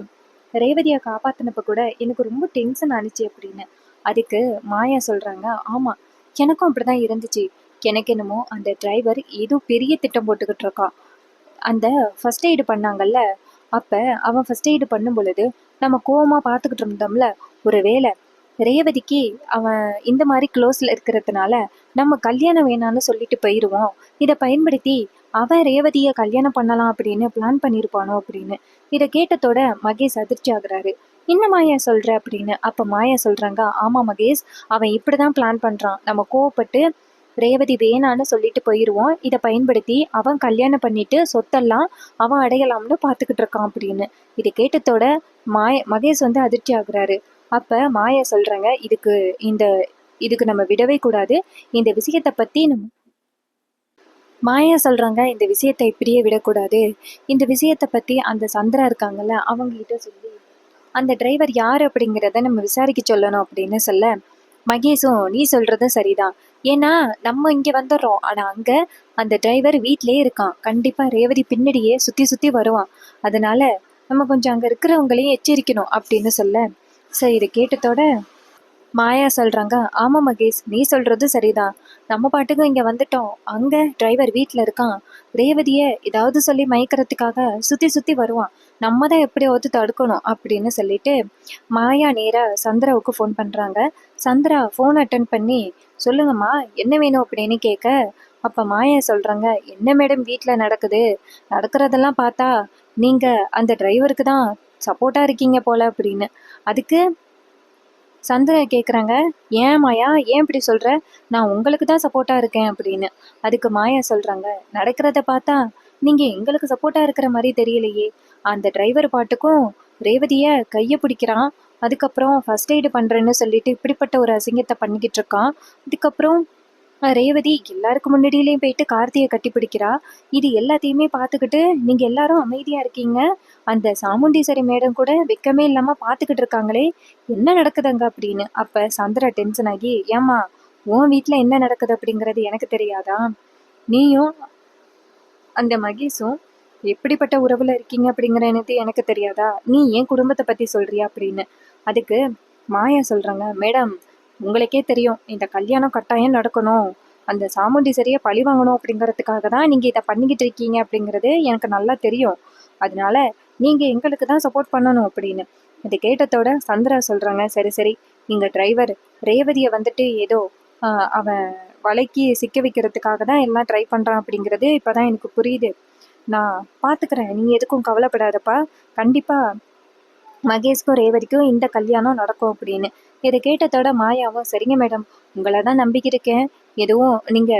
ரேவதியை காப்பாத்தினப்ப கூட எனக்கு ரொம்ப டென்ஷன் ஆனிச்சு அப்படின்னு. அதுக்கு மாயா சொல்றாங்க, ஆமா, எனக்கும் அப்படிதான் இருந்துச்சு, எனக்கு என்னமோ அந்த டிரைவர் ஏதோ பெரிய திட்டம் போட்டுக்கிட்டு இருக்கான். அந்த ஃபர்ஸ்ட் எய்டு பண்ணாங்கல்ல, அப்போ அவன் ஃபர்ஸ்ட் எய்டு பண்ணும் பொழுது நம்ம கோவமாக பார்த்துக்கிட்டு இருந்தோம்ல, ஒரு வேளை ரேவதிக்கு அவன் இந்த மாதிரி க்ளோஸில் இருக்கிறதுனால நம்ம கல்யாணம் வேணான்னு சொல்லிட்டு போயிடுவோம், இதை பயன்படுத்தி அவன் ரேவதியை கல்யாணம் பண்ணலாம் அப்படின்னு பிளான் பண்ணியிருப்பானோ அப்படின்னு. இதை கேட்டதோட மகேஷ் அதிர்ச்சி ஆகுறாரு. என்ன மாயா சொல்கிற அப்படின்னு. அப்போ மாயா சொல்கிறாங்க, ஆமாம் மகேஷ், அவன் இப்படி தான் பிளான் பண்ணுறான், நம்ம கோவப்பட்டு ரேவதி வேணான்னு சொல்லிட்டு போயிடுவோம், இதை பயன்படுத்தி அவன் கல்யாணம் பண்ணிட்டு சொத்தெல்லாம் அவன் அடையலாம்னு பார்த்துக்கிட்டு இருக்கான் அப்படின்னு. இதை கேட்டதோட மகேஷ் அதிர்ச்சி ஆகுறாரு. அப்போ மாயா சொல்கிறாங்க, இதுக்கு நம்ம விடவே கூடாது, இந்த விஷயத்தை பற்றி மாயா சொல்கிறாங்க, இந்த விஷயத்தை இப்படியே விடக்கூடாது, இந்த விஷயத்தை பற்றி அந்த சந்திரா இருக்காங்கல்ல அவங்ககிட்ட சொல்லி அந்த டிரைவர் யார் அப்படிங்கிறத நம்ம விசாரிக்க சொல்லணும் அப்படின்னு சொல்ல, மகேஷும் நீ சொல்கிறது சரிதான், ஏன்னா நம்ம இங்கே வந்துடுறோம், ஆனால் அங்கே அந்த டிரைவர் வீட்டிலே இருக்கான், கண்டிப்பாக ரேவதி பின்னாடியே சுற்றி சுற்றி வருவான், அதனால நம்ம கொஞ்சம் அங்கே இருக்கிறவங்களையும் எச்சரிக்கணும் அப்படின்னு சொல்ல, சரி இதை கேட்டதோட மாயா சொல்கிறாங்க, ஆமாம் மகேஷ், நீ சொல்கிறது சரிதான், நம்ம பாட்டுக்கும் இங்கே வந்துட்டோம், அங்கே டிரைவர் வீட்டில் இருக்கான், ரேவதியை ஏதாவது சொல்லி மயக்கிறதுக்காக சுற்றி சுற்றி வருவான், நம்ம தான் எப்படியாவது தடுக்கணும் அப்படின்னு சொல்லிட்டு மாயா நேராக சந்திராவுக்கு ஃபோன் பண்ணுறாங்க. சந்திரா ஃபோன் அட்டன் பண்ணி, சொல்லுங்கம்மா என்ன வேணும் அப்படின்னு கேட்க, அப்போ மாயா சொல்கிறாங்க, என்ன மேடம் வீட்டில் நடக்குது, நடக்கிறதெல்லாம் பார்த்தா நீங்கள் அந்த டிரைவருக்கு தான் சப்போர்ட்டாக இருக்கீங்க போல அப்படின்னு. அதுக்கு சந்திரன் கேட்குறாங்க, ஏன் மாயா ஏன் இப்படி சொல்கிற, நான் உங்களுக்கு தான் சப்போர்ட்டாக இருக்கேன் அப்படின்னு. அதுக்கு மாயா சொல்கிறாங்க, நடக்கிறத பார்த்தா நீங்கள் எங்களுக்கு சப்போர்ட்டாக இருக்கிற மாதிரி தெரியலையே, அந்த டிரைவர் பாட்டுக்கும் ரேவதியை கையை பிடிக்கிறான், அதுக்கப்புறம் ஃபர்ஸ்ட் எய்டு பண்ணுறேன்னு சொல்லிட்டு இப்படிப்பட்ட ஒரு அசிங்கத்தை பண்ணிக்கிட்டு இருக்கான், அதுக்கப்புறம் ரேவதி எல்லாருக்கு முன்னாடியிலையும் போயிட்டு கார்த்தியை கட்டி பிடிக்கிறா. இது எல்லாத்தையுமே பார்த்துக்கிட்டு நீங்க எல்லாரும் அமைதியா இருக்கீங்க. அந்த சாமுண்டீஸ்வரி மேடம் கூட வெக்கமே இல்லாம பார்த்துக்கிட்டு இருக்காங்களே, என்ன நடக்குதுங்க அப்படின்னு. அப்ப சந்திரா டென்ஷன் ஆகி, ஏம்மா உன் வீட்டில் என்ன நடக்குது அப்படிங்கிறது எனக்கு தெரியாதா, நீயும் அந்த மகேஷும் எப்படிப்பட்ட உறவுல இருக்கீங்க அப்படிங்கிறது எனக்கு தெரியாதா, நீ என் குடும்பத்தை பத்தி சொல்றியா அப்படின்னு. அதுக்கு மாயா சொல்றாங்க, மேடம் உங்களுக்கே தெரியும் இந்த கல்யாணம் கட்டாயம் நடக்கணும், அந்த சாமுண்டீஸ்வரியை பழி வாங்கணும் அப்படிங்கிறதுக்காக தான் நீங்க இதை பண்ணிக்கிட்டு இருக்கீங்க அப்படிங்கிறது எனக்கு நல்லா தெரியும், அதனால நீங்க எங்களுக்கு தான் சப்போர்ட் பண்ணணும் அப்படின்னு. இதை கேட்டதோட சந்திரா சொல்றாங்க, சரி சரி, நீங்க டிரைவர் ரேவதியை வந்துட்டு ஏதோ அவன் வலைக்கு சிக்க வைக்கிறதுக்காக தான் எல்லாம் ட்ரை பண்றான் அப்படிங்கிறது இப்பதான் எனக்கு புரியுது, நான் பாத்துக்கிறேன், நீ எதுக்கும் கவலைப்படாதப்பா, கண்டிப்பா மகேஷ்க்கும் ரேவதிக்கும் இந்த கல்யாணம் நடக்கும் அப்படின்னு. இதை கேட்டதோட மாயாவும், சரிங்க மேடம் உங்களை தான் நம்பிக்கிருக்கேன், எதுவும் நீங்க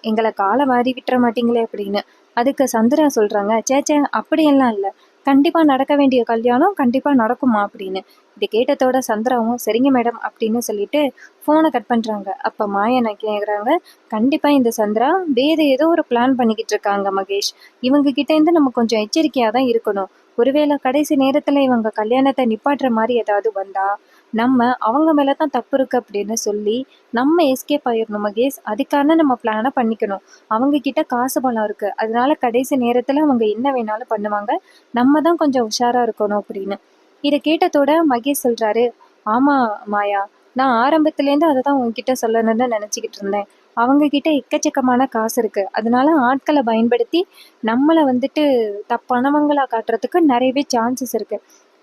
எங்களை காலை வாரி விட்டுற மாட்டீங்களே அப்படின்னு. அதுக்கு சந்திரா சொல்றாங்க, சேச்சே அப்படியெல்லாம் இல்லை, கண்டிப்பா நடக்க வேண்டிய கல்யாணம் கண்டிப்பா நடக்குமா அப்படின்னு. இது கேட்டதோட சந்திராவும் சரிங்க மேடம் அப்படின்னு சொல்லிட்டு ஃபோனை கட் பண்றாங்க. அப்ப மாயா நான் கேக்குறாங்க, கண்டிப்பா இந்த சந்திரா வேற ஏதோ ஒரு பிளான் பண்ணிக்கிட்டு இருக்காங்க மகேஷ், இவங்க கிட்ட இருந்து நம்ம கொஞ்சம் எச்சரிக்கையா தான் இருக்கணும், ஒருவேளை கடைசி நேரத்துல இவங்க கல்யாணத்தை நிப்பாட்டுற மாதிரி ஏதாவது வந்தா நம்ம அவங்க மேலதான் தப்பு இருக்கு அப்படின்னு சொல்லி நம்ம எஸ்கேப் ஆயிடணும் மகேஷ், அதுக்கான நம்ம பிளானை பண்ணிக்கணும், அவங்க கிட்ட காசு பணம் இருக்கு, அதனால கடைசி நேரத்துல அவங்க என்ன வேணாலும் பண்ணுவாங்க, நம்ம தான் கொஞ்சம் உஷாரா இருக்கணும் அப்படின்னு. இதை கேட்டதோட மகேஷ் சொல்றாரு, ஆமா மாயா, நான் ஆரம்பத்துலேருந்து அதை தான் உங்ககிட்ட சொல்லணும்னு நினச்சிக்கிட்டு இருந்தேன், அவங்க கிட்ட எக்கச்சக்கமான காசு இருக்கு, அதனால ஆட்களை பயன்படுத்தி நம்மளை வந்துட்டு தப்பானவங்களா காட்டுறதுக்கு நிறையவே சான்சஸ் இருக்கு,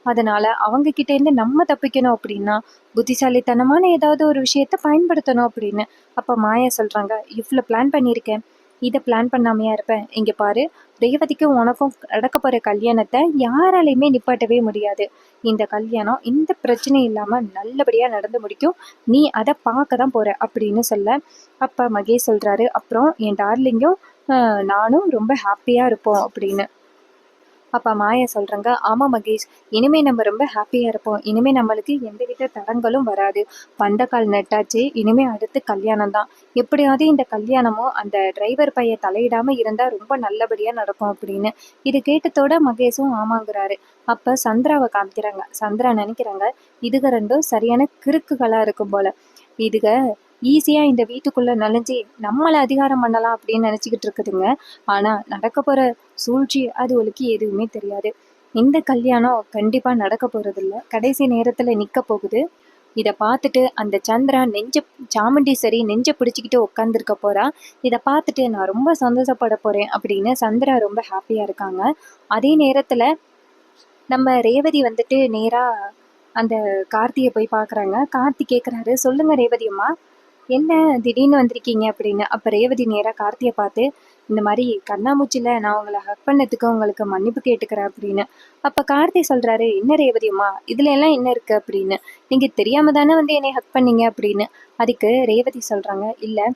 அதனால அவங்க கிட்ட இருந்து நம்ம தப்பிக்கணும் அப்படின்னா புத்திசாலித்தனமான ஏதாவது ஒரு விஷயத்த பயன்படுத்தணும் அப்படின்னு. அப்ப மாயா சொல்றாங்க, இவ்வளோ பிளான் பண்ணியிருக்கேன், இதை பிளான் பண்ணாமையா இருப்பேன், இங்க பாரு, ரேவதிக்கும் உனக்கும் நடக்க போற கல்யாணத்தை யாராலையுமே நிப்பாட்டவே முடியாது, இந்த கல்யாணம் இந்த பிரச்சனை இல்லாம நல்லபடியா நடந்து முடிக்கும், நீ அதை பார்க்க தான் போற அப்படின்னு சொல்ல. அப்ப மகேஷ் சொல்றாரு, அப்புறம் என் டார்லிங்கும் நானும் ரொம்ப ஹாப்பியா இருப்போம் அப்படின்னு. அப்பா மாயா சொல்றாங்க, ஆமா மகேஷ், இனிமே நம்ம ரொம்ப ஹாப்பியா இருப்போம், இனிமே நம்மளுக்கு எந்தவித தடங்களும் வராது, பந்த கால் நட்டாச்சு, இனிமே அடுத்து கல்யாணம் தான், எப்படியாவது இந்த கல்யாணமும் அந்த டிரைவர் பையன் தலையிடாம இருந்தா ரொம்ப நல்லபடியா நடக்கும் அப்படின்னு. இது கேட்டதோட மகேஷும் ஆமாங்கிறாரு. அப்ப சந்திராவை காமிக்கிறாங்க. சந்திரா நினைக்கிறாங்க, இதுக ரெண்டும் சரியான கிறுக்குகளா இருக்கும் போல, இதுக ஈஸியா இந்த வீட்டுக்குள்ள நுழைஞ்சி நம்மளை அதிகாரம் பண்ணலாம் அப்படின்னு நினைச்சுக்கிட்டு இருக்குதுங்க, ஆனா நடக்க போற சூழ்ச்சி அதுகளுக்கு எதுவுமே தெரியாது, இந்த கல்யாணம் கண்டிப்பா நடக்க போறது இல்ல, கடைசி நேரத்துல நிக்க போகுது, இதை பார்த்துட்டு அந்த சந்திரா சாமுண்டீஸ்வரி நெஞ்ச பிடிச்சிக்கிட்டு உட்காந்துருக்க போறா, இதை பார்த்துட்டு நான் ரொம்ப சந்தோஷப்பட போறேன் அப்படின்னு சந்திரா ரொம்ப ஹாப்பியா இருக்காங்க. அதே நேரத்துல நம்ம ரேவதி வந்துட்டு நேரா அந்த கார்த்தியை போய் பார்க்குறாங்க. கார்த்தி கேட்குறாரு, சொல்லுங்க ரேவதி அம்மா, என்ன திடீர்னு வந்திருக்கீங்க அப்படின்னு. அப்போ ரேவதி நேராக கார்த்தியை பார்த்து, இந்த மாதிரி கண்ணாமூச்சியில் நான் உங்களை ஹக் பண்ணதுக்கு உங்களுக்கு மன்னிப்பு கேட்டுக்கிறேன் அப்படின்னு. அப்போ கார்த்தி சொல்கிறாரு, என்ன ரேவதி அம்மா இதுல எல்லாம் என்ன இருக்குது அப்படின்னு, நீங்கள் தெரியாமல் தானே வந்து என்னை ஹக் பண்ணீங்க அப்படின்னு. அதுக்கு ரேவதி சொல்கிறாங்க, இல்லை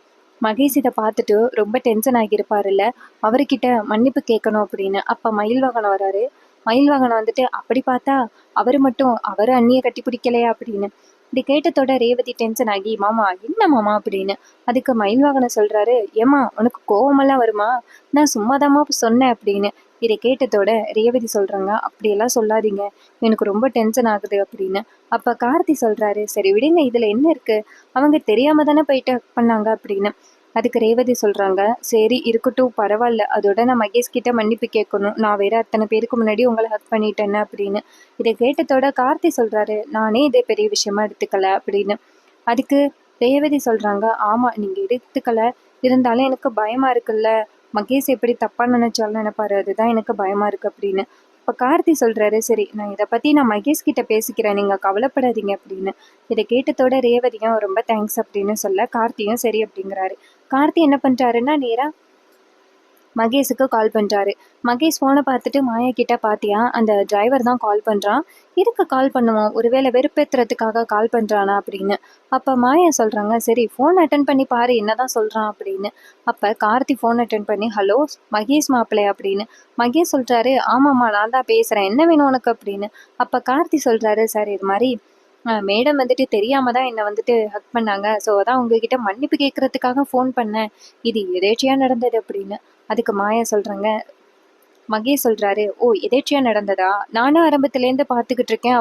மகேஷ் இதை பார்த்துட்டு ரொம்ப டென்ஷன் ஆகியிருப்பாருல்ல, அவர்கிட்ட மன்னிப்பு கேட்கணும் அப்படின்னு. அப்போ மயில் வாகனம் வராரு. மயில் வாகனம் வந்துட்டு, அப்படி பார்த்தா அவர் மட்டும் அவர் அண்ணியை கட்டி பிடிக்கலையா அப்படின்னு. இப்படி கேட்டதோட ரேவதி டென்ஷன் ஆகி, மாமா என்ன மாமா அப்படின்னு. அதுக்கு மயில் வாகனம் சொல்றாரு, ஏமா உனக்கு கோவமெல்லாம் வருமா, நான் சும்மாதாம்மா சொன்னேன் அப்படின்னு. இதை கேட்டதோட ரேவதி சொல்றாங்க, அப்படியெல்லாம் சொல்லாதீங்க, எனக்கு ரொம்ப டென்ஷன் ஆகுது அப்படின்னு. அப்ப கார்த்தி சொல்றாரு, சரி விடுங்க, இதுல என்ன இருக்கு, அவங்க தெரியாம தானே போயிட்டு பண்ணாங்க அப்படின்னு. அதுக்கு ரேவதி சொல்றாங்க, சரி இருக்கட்டும் பரவாயில்ல, அதோட நான் மகேஷ் கிட்ட மன்னிப்பு கேட்கணும், நான் வேற அத்தனை பேருக்கு முன்னாடி உங்களை ஹக் பண்ணிட்டேன்னு அப்படின்னு. இதை கேட்டதோட கார்த்தி சொல்றாரு, நானே இதே பெரிய விஷயமா எடுத்துக்கல அப்படின்னு. அதுக்கு ரேவதி சொல்றாங்க, ஆமா நீங்க எடுத்துக்கல, இருந்தாலும் எனக்கு பயமா இருக்குல்ல, மகேஷ் எப்படி தப்பா நினைச்சாலும் நினைப்பாரு, அதுதான் எனக்கு பயமா இருக்கு அப்படின்னு. இப்போ கார்த்தி சொல்றாரு, சரி நான் இதை பத்தி நான் மகேஷ் கிட்ட பேசிக்கிறேன், நீங்க கவலைப்படாதீங்க அப்படின்னு. இதை கேட்டதோட ரேவதியும் ரொம்ப தேங்க்ஸ் அப்படின்னு சொல்ல, கார்த்தியும் சரி அப்படிங்கிறாரு. கார்த்தி என்ன பண்ணுறாருன்னா நேராக மகேஷுக்கு கால் பண்ணுறாரு. மகேஷ் ஃபோனை பார்த்துட்டு மாயா கிட்ட பார்த்தியா, அந்த டிரைவர் தான் கால் பண்ணுறான், எதுக்கு கால் பண்ணுவான், ஒருவேளை வெறுப்பேற்றுறதுக்காக கால் பண்ணுறானா அப்படின்னு. அப்போ மாயா சொல்கிறாங்க, சரி ஃபோன் அட்டன் பண்ணி பாரு என்னதான் சொல்கிறான் அப்படின்னு. அப்போ கார்த்தி ஃபோன் அட்டன் பண்ணி, ஹலோ மகேஷ் மாப்பிள்ளை அப்படின்னு. மகேஷ் சொல்கிறாரு, ஆமாம்மா நான் தான் பேசுகிறேன், என்ன வேணும் உனக்கு அப்படின்னு. அப்போ கார்த்தி சொல்கிறாரு, சார் இது மாதிரி மேடம் வந்துட்டு தெரியாம தான் என்னை வந்துட்டு ஹக் பண்ணாங்க, ஸோ அதான் உங்ககிட்ட மன்னிப்பு கேட்கறதுக்காக ஃபோன் பண்ணேன், இது எதேர்ச்சியாக நடந்தது அப்படின்னு. அதுக்கு மாயா சொல்கிறாங்க, மகேஷ் சொல்கிறாரு, ஓ எதேர்ச்சியாக நடந்ததா, நானும் ஆரம்பத்துலேருந்து பார்த்துக்கிட்டு இருக்கேன்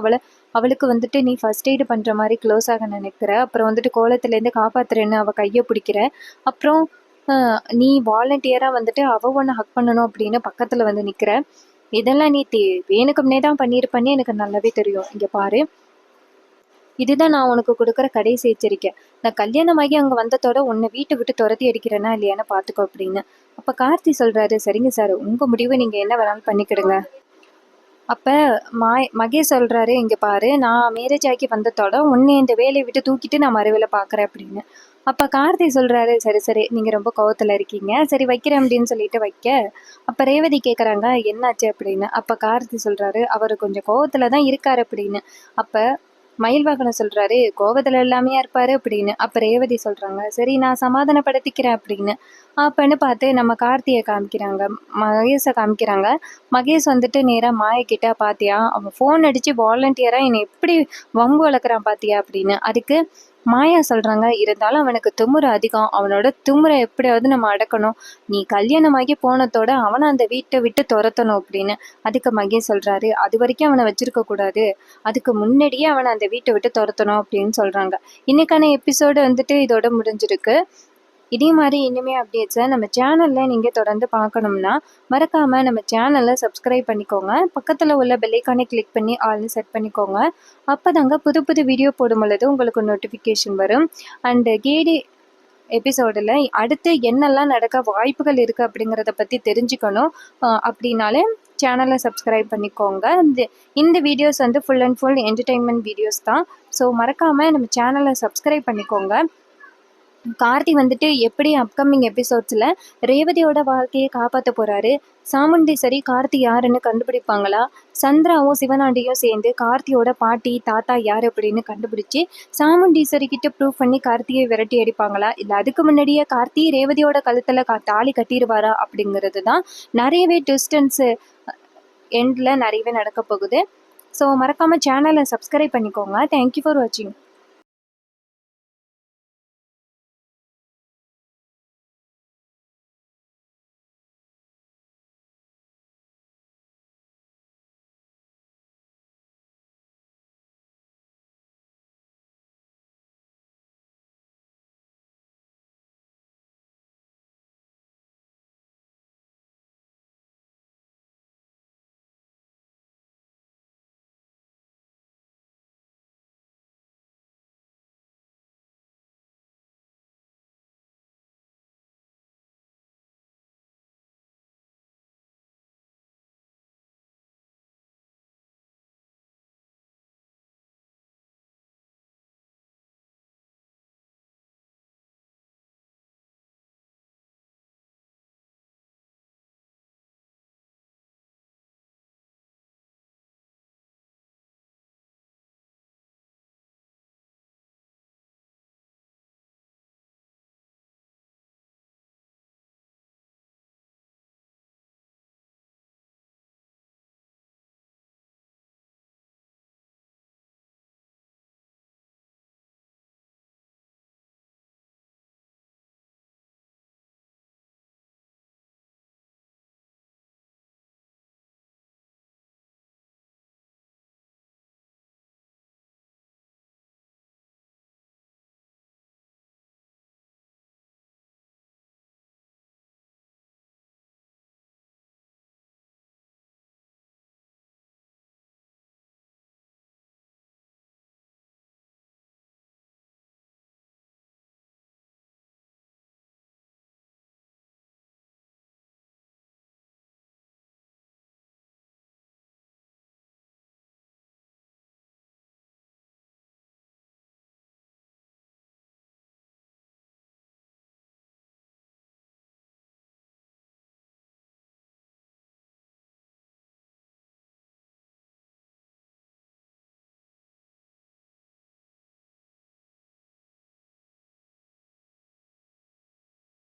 அவளுக்கு வந்துட்டு நீ ஃபர்ஸ்ட் எய்டு பண்ணுற மாதிரி க்ளோஸ் ஆக நினைக்கிற, அப்புறம் வந்துட்டு கோலத்துலேருந்து காப்பாத்துறேன்னு அவள் கையை பிடிக்கிற, அப்புறம் நீ வாலண்டியராக வந்துட்டு அவள் ஒன்று ஹக் பண்ணணும் அப்படின்னு பக்கத்தில் வந்து நிற்கிற, இதெல்லாம் நீ வேணுக்கும்னே தான் பண்ணியிருப்பேன்னு எனக்கு நல்லாவே தெரியும், இங்கே பாரு இதுதான் நான் உனக்கு கொடுக்குற கடைசி எச்சரிக்கை, நான் கல்யாணமாகி அங்கே வந்ததோட உன்னை வீட்டை விட்டு துரத்தி அடிக்கிறேன்னா இல்லையான்னு பார்த்துக்கோ அப்படின்னு. அப்போ கார்த்தி சொல்கிறாரு, சரிங்க சார் உங்கள் முடிவை நீங்கள் என்ன வேணாலும் பண்ணிக்கிடுங்க. அப்போ மகேஷ் சொல்கிறாரு, இங்கே பாரு நான் மேரேஜ் ஆகி வந்ததோட உன்னை இந்த வேலையை விட்டு தூக்கிட்டு நான் மறுவேலை பார்க்குறேன் அப்படின்னு. அப்போ கார்த்தி சொல்கிறாரு, சரி சரி நீங்கள் ரொம்ப கோவத்தில் இருக்கீங்க, சரி வைக்கிறேன் அப்படின்னு சொல்லிட்டு வைக்க. அப்போ ரேவதி கேட்குறாங்க என்னாச்சு அப்படின்னு. அப்போ கார்த்தி சொல்கிறாரு, அவர் கொஞ்சம் கோவத்தில் தான் இருக்கார் அப்படின்னு. அப்போ மயில்வாகனம் சொல்கிறாரு, கோவத்தில் எல்லாமே இருப்பார் அப்படின்னு. அப்போ ரேவதி சொல்கிறாங்க, சரி நான் சமாதானப்படுத்திக்கிறேன் அப்படின்னு. அப்போன்னு பார்த்து நம்ம கார்த்தியை காமிக்கிறாங்க, மகேஷை காமிக்கிறாங்க. மகேஷ் வந்துட்டு நேராக மாயக்கிட்ட, பார்த்தியா அவன் ஃபோன் அடித்து வாலண்டியராக என்னை எப்படி வம்பு வளர்க்குறான் பார்த்தியா அப்படின்னு. அதுக்கு மாயா சொல்கிறாங்க, இருந்தாலும் அவனுக்கு திமிரு அதிகம், அவனோட திமிரை எப்படியாவது நம்ம அடக்கணும், நீ கல்யாணமாகி போனதோட அவனை அந்த வீட்டை விட்டு துரத்தணும் அப்படின்னு. அதுக்கு மகேஷ் சொல்கிறாரு, அது வரைக்கும் அவனை வச்சிருக்க கூடாது, அதுக்கு முன்னாடியே அவனை அந்த வீட்டை விட்டு துரத்தணும் அப்படின்னு சொல்கிறாங்க. இன்னைக்கான எபிசோடு வந்துட்டு இதோட முடிஞ்சிருக்கு. இதே மாதிரி இனிமே அப்டேட்ஸை நம்ம சேனலில் நீங்கள் தொடர்ந்து பார்க்கணும்னா மறக்காமல் நம்ம சேனலை சப்ஸ்கிரைப் பண்ணிக்கோங்க, பக்கத்தில் உள்ள பெல்லைக்கானை கிளிக் பண்ணி ஆல்னு செட் பண்ணிக்கோங்க. அப்போ தாங்க புது புது வீடியோ போடும் பொழுது உங்களுக்கு நோட்டிஃபிகேஷன் வரும். அண்டு கேடி எபிசோடில் அடுத்து என்னெல்லாம் நடக்க வாய்ப்புகள் இருக்குது அப்படிங்கிறத பற்றி தெரிஞ்சுக்கணும் அப்படின்னாலே சேனலை சப்ஸ்கிரைப் பண்ணிக்கோங்க. இந்த வீடியோஸ் வந்து full and full entertainment videos தான். ஸோ மறக்காமல் நம்ம சேனலை சப்ஸ்கிரைப் பண்ணிக்கோங்க. கார்த்தி வந்துட்டு எப்படி அப்கமிங் எபிசோட்ஸில் ரேவதியோட வாழ்க்கையை காப்பாற்ற போகிறாரு, சாமுண்டீஸ்வரி கார்த்தி யாருன்னு கண்டுபிடிப்பாங்களா, சந்திராவும் சிவனாண்டியும் சேர்ந்து கார்த்தியோட பாட்டி தாத்தா யார் அப்படின்னு கண்டுபிடிச்சி சாமுண்டீஸ்வரி கிட்ட ப்ரூவ் பண்ணி கார்த்தியை விரட்டி அடிப்பாங்களா, இல்லை அதுக்கு முன்னாடியே கார்த்தி ரேவதியோட கழுத்தில் தாலி கட்டிடுவாரா அப்படிங்கிறது தான் நிறையவே ட்விஸ்டன்ஸு எண்டில் நிறையவே நடக்க போகுது. ஸோ மறக்காமல் சேனலை சப்ஸ்கிரைப் பண்ணிக்கோங்க. தேங்க்யூ ஃபார் வாட்சிங்.